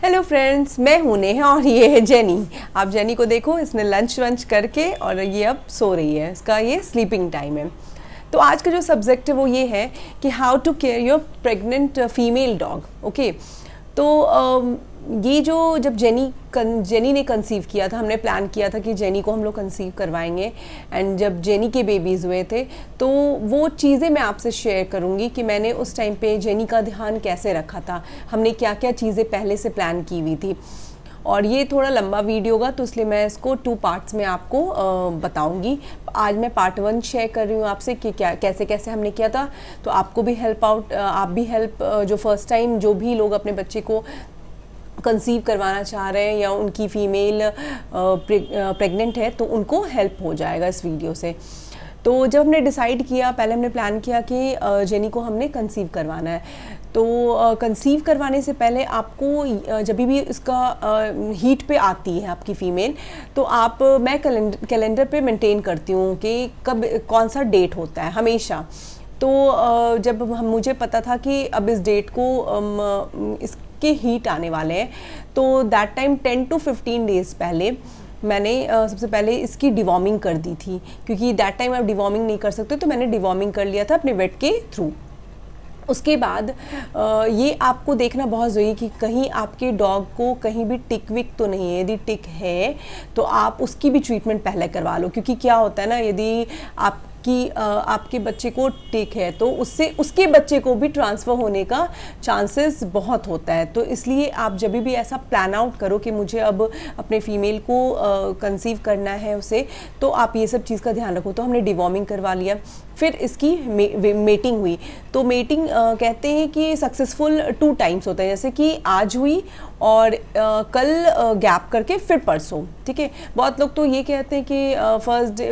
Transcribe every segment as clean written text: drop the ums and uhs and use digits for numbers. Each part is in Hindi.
हेलो फ्रेंड्स, मैं हूं नेहा और ये है जेनी। आप जेनी को देखो, इसने लंच वंच करके और ये अब सो रही है, इसका ये स्लीपिंग टाइम है। तो आज का जो सब्जेक्ट है वो ये है कि how to care your pregnant female dog. Okay, तो ये जो जब जेनी ने कंसीव किया था, हमने प्लान किया था कि जेनी को हम लोग कंसीव करवाएंगे। एंड जब जेनी के बेबीज़ हुए थे तो वो चीज़ें मैं आपसे शेयर करूँगी कि मैंने उस टाइम पे जेनी का ध्यान कैसे रखा था, हमने क्या क्या चीज़ें पहले से प्लान की हुई थी। और ये थोड़ा लंबा वीडियो होगा तो इसलिए मैं इसको 2 पार्ट्स में आपको बताऊंगी। आज मैं पार्ट 1 शेयर कर रही हूँ आपसे कि क्या कैसे कैसे हमने किया था, तो आपको भी आप भी हेल्प, जो फर्स्ट टाइम जो भी लोग अपने बच्चे को कंसीव करवाना चाह रहे हैं या उनकी फ़ीमेल प्रेग्नेंट है तो उनको हेल्प हो जाएगा इस वीडियो से। तो जब हमने डिसाइड किया, पहले हमने प्लान किया कि जेनी को हमने कंसीव करवाना है। तो कंसीव करवाने से पहले आपको जब भी इसका हीट पे आती है आपकी फ़ीमेल, तो मैं कैलेंडर पे मेंटेन करती हूँ कि कब कौन सा डेट होता है हमेशा। तो जब मुझे पता था कि अब इस डेट को इसके हीट आने वाले हैं, तो दैट टाइम 10 to 15 डेज़ पहले मैंने सबसे पहले इसकी डिवॉर्मिंग कर दी थी, क्योंकि दैट टाइम आप डिवॉर्मिंग नहीं कर सकते, तो मैंने डिवॉर्मिंग कर लिया था अपने वेट के थ्रू। उसके बाद ये आपको देखना बहुत ज़रूरी कि कहीं आपके डॉग को कहीं भी टिक विक तो नहीं है। यदि टिक है तो आप उसकी भी ट्रीटमेंट पहले करवा लो, क्योंकि क्या होता है ना, यदि आपके बच्चे को टिक है तो उससे उसके बच्चे को भी ट्रांसफ़र होने का चांसेस बहुत होता है। तो इसलिए आप जब भी ऐसा प्लान आउट करो कि मुझे अब अपने फीमेल को कंसीव करना है उसे, तो आप ये सब चीज़ का ध्यान रखो। तो हमने डिवॉर्मिंग करवा लिया, फिर इसकी मेटिंग हुई। तो मेटिंग कहते हैं कि सक्सेसफुल 2 टाइम्स होता है, जैसे कि आज हुई और कल गैप करके फिर परसों। ठीक है, बहुत लोग तो ये कहते हैं कि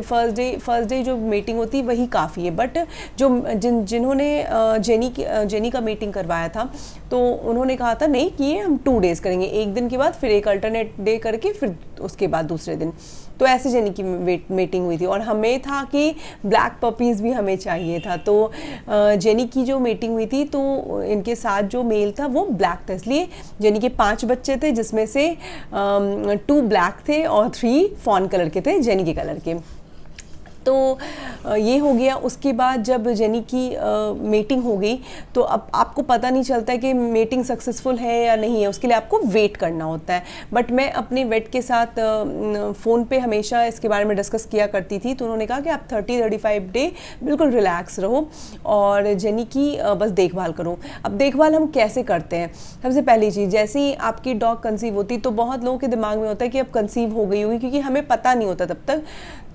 फर्स्ट डे जो मीटिंग होती है वही काफ़ी है, बट जिन्होंने जेनी का मीटिंग करवाया था तो उन्होंने कहा था नहीं कि ये हम 2 डेज़ करेंगे, एक दिन के बाद फिर एक अल्टरनेट डे करके फिर उसके बाद दूसरे दिन। तो ऐसे जेनी की मीटिंग हुई थी और हमें था कि ब्लैक पपीज़ भी हमें चाहिए था। तो जेनी की जो मीटिंग हुई थी तो इनके साथ जो मेल था वो ब्लैक था, इसलिए जेनी के 5 बच्चे थे, जिसमें से 2 ब्लैक थे और 3 फॉन कलर के थे, जेनी के कलर के। तो ये हो गया। उसके बाद जब जेनी की मीटिंग हो गई तो अब आपको पता नहीं चलता है कि मीटिंग सक्सेसफुल है या नहीं है, उसके लिए आपको वेट करना होता है। बट मैं अपने वेट के साथ फ़ोन पे हमेशा इसके बारे में डिस्कस किया करती थी, तो उन्होंने कहा कि आप 30-35 डे बिल्कुल रिलैक्स रहो और जेनी की बस देखभाल करो। अब देखभाल हम कैसे करते हैं? सबसे पहली चीज़, जैसे ही आपकी डॉग कंसीव होती तो बहुत लोगों के दिमाग में होता है कि अब कंसीव हो गई होगी, क्योंकि हमें पता नहीं होता तब तक।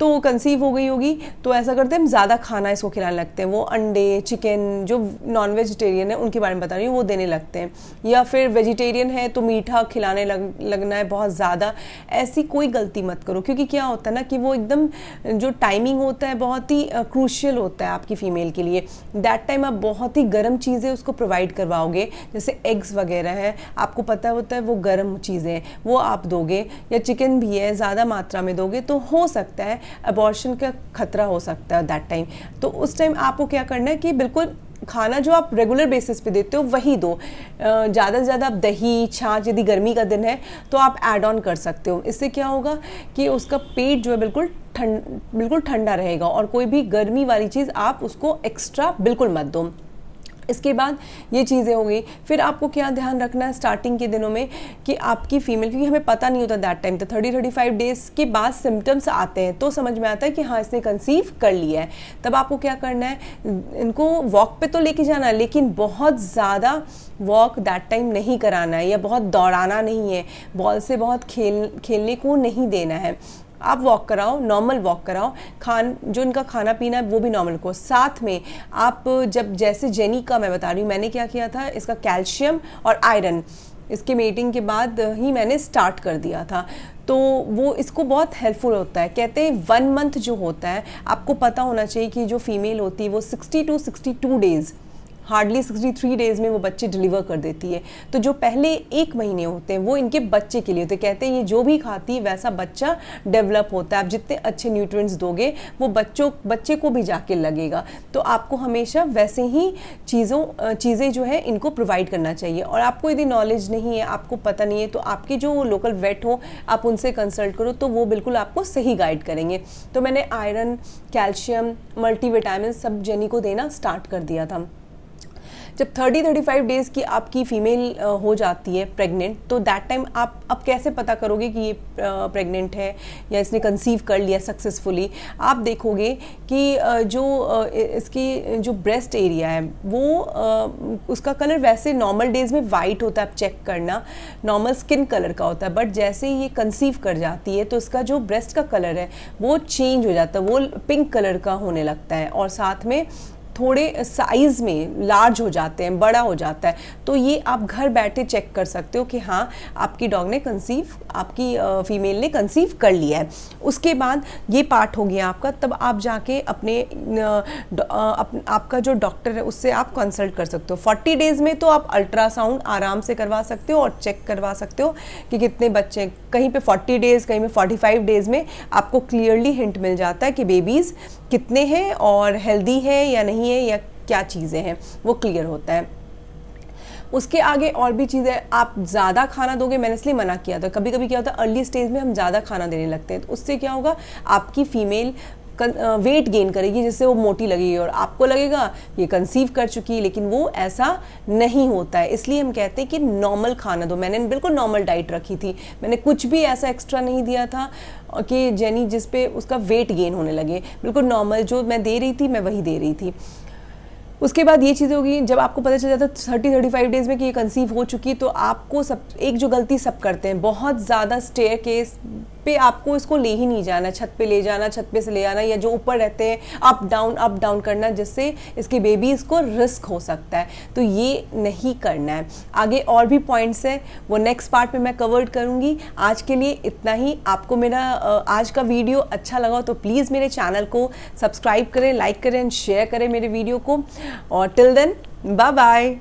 तो कंसीव हो गई होगी तो ऐसा करते हैं हम ज़्यादा खाना इसको खिलाने लगते हैं, वो अंडे, चिकन, जो नॉन वेजिटेरियन है उनके बारे में बता रही हूँ, वो देने लगते हैं। या फिर वेजिटेरियन है तो मीठा खिलाने लगना है बहुत ज़्यादा। ऐसी कोई गलती मत करो, क्योंकि क्या होता है ना कि वो एकदम जो टाइमिंग होता है बहुत ही क्रूशियल होता है आपकी फ़ीमेल के लिए। दैट टाइम आप बहुत ही गर्म चीज़ें उसको प्रोवाइड करवाओगे, जैसे एग्स वगैरह है, आपको पता होता है वो गर्म चीज़ें हैं, वो आप दोगे। या चिकन भी है, ज़्यादा मात्रा में दोगे तो हो सकता है अबॉर्शन का खतरा हो सकता है दैट टाइम। तो उस टाइम आपको क्या करना है कि बिल्कुल खाना जो आप रेगुलर बेसिस पे देते हो वही दो। ज़्यादा से ज़्यादा आप दही, छाछ, यदि गर्मी का दिन है तो आप ऐड ऑन कर सकते हो। इससे क्या होगा कि उसका पेट जो है बिल्कुल ठंडा रहेगा और कोई भी गर्मी वाली चीज़ आप उसको एक्स्ट्रा बिल्कुल मत दो। इसके बाद ये चीज़ें हो गई। फिर आपको क्या ध्यान रखना है स्टार्टिंग के दिनों में कि आपकी फ़ीमेल, क्योंकि हमें पता नहीं होता दैट टाइम, तो 30-35 डेज़ के बाद सिम्टम्स आते हैं तो समझ में आता है कि हाँ इसने कंसीव कर लिया है। तब आपको क्या करना है, इनको वॉक पे तो लेके जाना है, लेकिन बहुत ज़्यादा वॉक दैट टाइम नहीं कराना है या बहुत दौड़ाना नहीं है, बॉल से बहुत खेलने को नहीं देना है। आप वॉक कराओ, नॉर्मल वॉक कराओ, जो इनका खाना पीना है वो भी नॉर्मल को। साथ में आप जब, जैसे जेनी का मैं बता रही हूँ, मैंने क्या किया था, इसका कैल्शियम और आयरन इसके मीटिंग के बाद ही मैंने स्टार्ट कर दिया था, तो वो इसको बहुत हेल्पफुल होता है। कहते हैं 1 मंथ जो होता है, आपको पता होना चाहिए कि जो फीमेल होती है वो 60 to 62 डेज़ हार्डली 63 डेज़ में वो बच्चे डिलीवर कर देती है। तो जो पहले 1 महीने होते हैं वो इनके बच्चे के लिए होते हैं। कहते हैं ये जो भी खाती है वैसा बच्चा डेवलप होता है। आप जितने अच्छे न्यूट्रिएंट्स दोगे वो बच्चे को भी जाके लगेगा। तो आपको हमेशा वैसे ही चीज़ें जो है इनको प्रोवाइड करना चाहिए। और आपको यदि नॉलेज नहीं है, आपको पता नहीं है, तो आपके जो लोकल वेट हो आप उनसे कंसल्ट करो, तो वो बिल्कुल आपको सही गाइड करेंगे। तो मैंने आयरन, कैल्शियम, मल्टीविटामिन सब जेनी को देना स्टार्ट कर दिया था। जब 30-35 डेज़ की आपकी फ़ीमेल हो जाती है प्रेग्नेंट, तो दैट टाइम आप अब कैसे पता करोगे कि ये प्रेग्नेंट है या इसने कंसीव कर लिया सक्सेसफुली। आप देखोगे कि इसकी जो ब्रेस्ट एरिया है वो उसका कलर वैसे नॉर्मल डेज़ में वाइट होता है, आप चेक करना, नॉर्मल स्किन कलर का होता है। बट जैसे ही ये कंसीव कर जाती है तो इसका जो ब्रेस्ट का कलर है वो चेंज हो जाता है, वो पिंक कलर का होने लगता है और साथ में थोड़े साइज़ में लार्ज हो जाते हैं, बड़ा हो जाता है। तो ये आप घर बैठे चेक कर सकते हो कि हाँ आपकी डॉग ने आपकी फीमेल ने कंसीव कर लिया है। उसके बाद ये पार्ट हो गया आपका, तब आप जाके आपका जो डॉक्टर है उससे आप कंसल्ट कर सकते हो। 40 डेज़ में तो आप अल्ट्रासाउंड आराम से करवा सकते हो और चेक करवा सकते हो कि कितने बच्चे, कहीं पे 40 डेज़, कहीं पे 45 डेज़ में आपको क्लियरली हिंट मिल जाता है कि बेबीज़ कितने हैं और हेल्दी है या नहीं है या क्या चीज़ें हैं, वो क्लियर होता है। उसके आगे और भी चीज़ें, आप ज़्यादा खाना दोगे, मैंने इसलिए मना किया था। कभी कभी क्या होता है अर्ली स्टेज में हम ज़्यादा खाना देने लगते हैं, तो उससे क्या होगा आपकी फीमेल वेट गेन करेगी, जिससे वो मोटी लगेगी और आपको लगेगा ये कंसीव कर चुकी है, लेकिन वो ऐसा नहीं होता है। इसलिए हम कहते हैं कि नॉर्मल खाना दो। मैंने बिल्कुल नॉर्मल डाइट रखी थी, मैंने कुछ भी ऐसा एक्स्ट्रा नहीं दिया था कि जेनी जिस पे उसका वेट गेन होने लगे। बिल्कुल नॉर्मल जो मैं दे रही थी मैं वही दे रही थी। उसके बाद ये चीज़ें होगी, जब आपको पता चल जाता है 30-35 डेज़ में कि ये कंसीव हो चुकी, तो आपको एक जो गलती सब करते हैं, बहुत ज़्यादा स्टेयरकेस पे आपको इसको ले ही नहीं जाना, छत पे ले जाना, छत पे से ले आना, या जो ऊपर रहते हैं अप डाउन करना, जिससे इसके बेबीज़ को रिस्क हो सकता है। तो ये नहीं करना है। आगे और भी पॉइंट्स हैं, वो नेक्स्ट पार्ट में मैं कवर करूँगी। आज के लिए इतना ही। आपको मेरा आज का वीडियो अच्छा लगा तो प्लीज़ मेरे चैनल को सब्सक्राइब करें, लाइक करें, शेयर करें मेरे वीडियो को। और टिल देन बाय बाय।